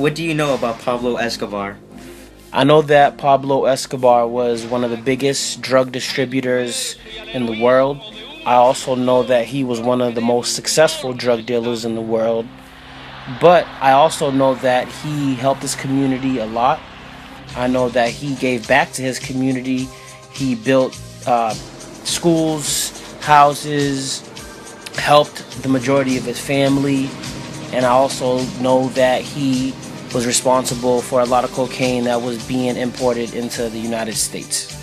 What do you know about Pablo Escobar? I know that Pablo Escobar was one of the biggest drug distributors in the world. I also know that he was one of the most successful drug dealers in the world. But I also know that he helped his community a lot. I know that he gave back to his community. He built schools, houses, helped the majority of his family. And I also know that he was responsible for a lot of cocaine that was being imported into the United States.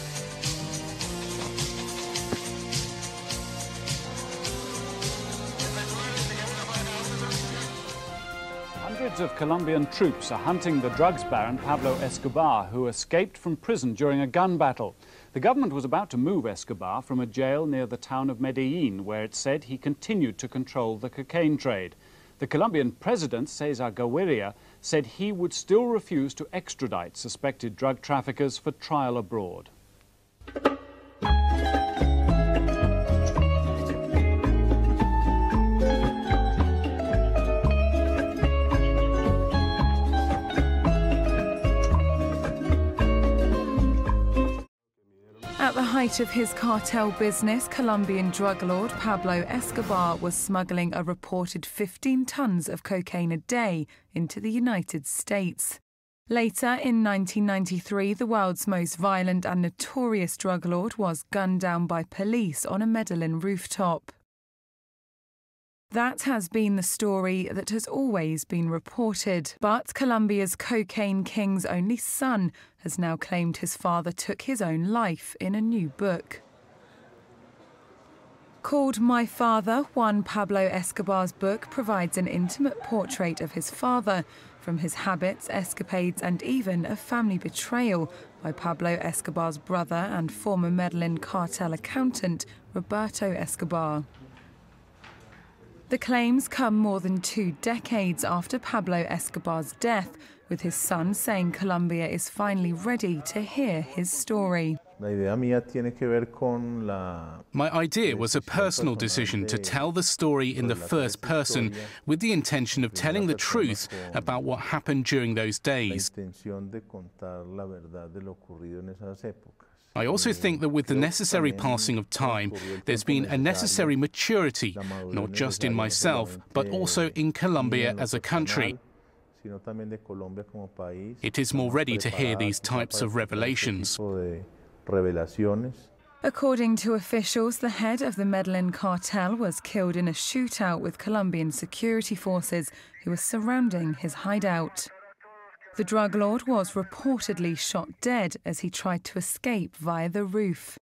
Hundreds of Colombian troops are hunting the drugs baron Pablo Escobar, who escaped from prison during a gun battle. The government was about to move Escobar from a jail near the town of Medellin, where it said he continued to control the cocaine trade. The Colombian president, Cesar Gaviria, said he would still refuse to extradite suspected drug traffickers for trial abroad. At the height of his cartel business, Colombian drug lord Pablo Escobar was smuggling a reported 15 tons of cocaine a day into the United States. Later, in 1993, the world's most violent and notorious drug lord was gunned down by police on a Medellin rooftop. That has been the story that has always been reported, but Colombia's cocaine king's only son has now claimed his father took his own life in a new book. Called My Father, Juan Pablo Escobar's book provides an intimate portrait of his father, from his habits, escapades and even a family betrayal by Pablo Escobar's brother and former Medellin cartel accountant Roberto Escobar. The claims come more than 2 decades after Pablo Escobar's death, with his son saying Colombia is finally ready to hear his story. My idea was a personal decision to tell the story in the first person with the intention of telling the truth about what happened during those days. I also think that with the necessary passing of time, there's been a necessary maturity, not just in myself, but also in Colombia as a country. It is more ready to hear these types of revelations. According to officials, the head of the Medellin cartel was killed in a shootout with Colombian security forces who were surrounding his hideout. The drug lord was reportedly shot dead as he tried to escape via the roof.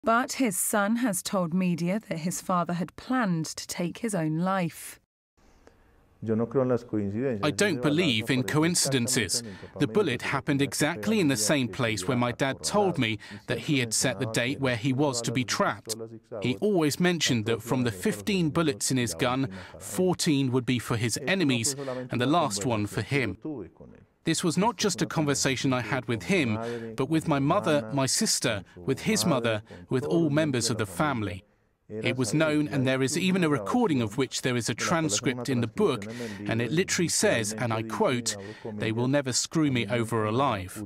But his son has told media that his father had planned to take his own life. I don't believe in coincidences. The bullet happened exactly in the same place where my dad told me that he had set the date where he was to be trapped. He always mentioned that from the 15 bullets in his gun, 14 would be for his enemies and the last one for him. This was not just a conversation I had with him, but with my mother, my sister, with his mother, with all members of the family. It was known, and there is even a recording of which there is a transcript in the book, and it literally says, and I quote, "They will never screw me over alive."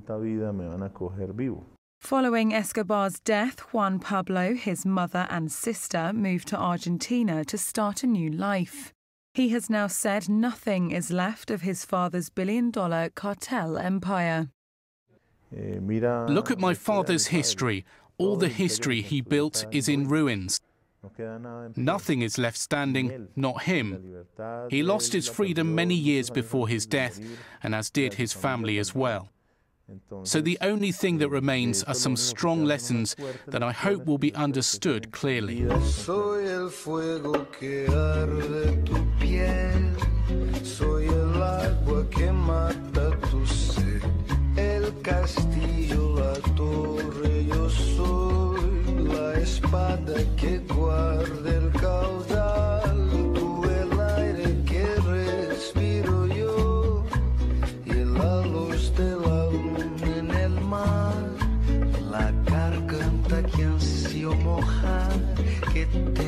Following Escobar's death, Juan Pablo, his mother and sister moved to Argentina to start a new life. He has now said nothing is left of his father's billion-dollar cartel empire. Look at my father's history. All the history he built is in ruins. Nothing is left standing, not him. He lost his freedom many years before his death, and as did his family as well. So the only thing that remains are some strong lessons that I hope will be understood clearly. Soy el fuego que arde tu piel, soy el agua que mata tu sed, el castillo, la torre, yo soy la espada que guarda el caudal, tú el aire que respiro yo y la luz de la luna en el mar, la garganta que ansio mojar, que te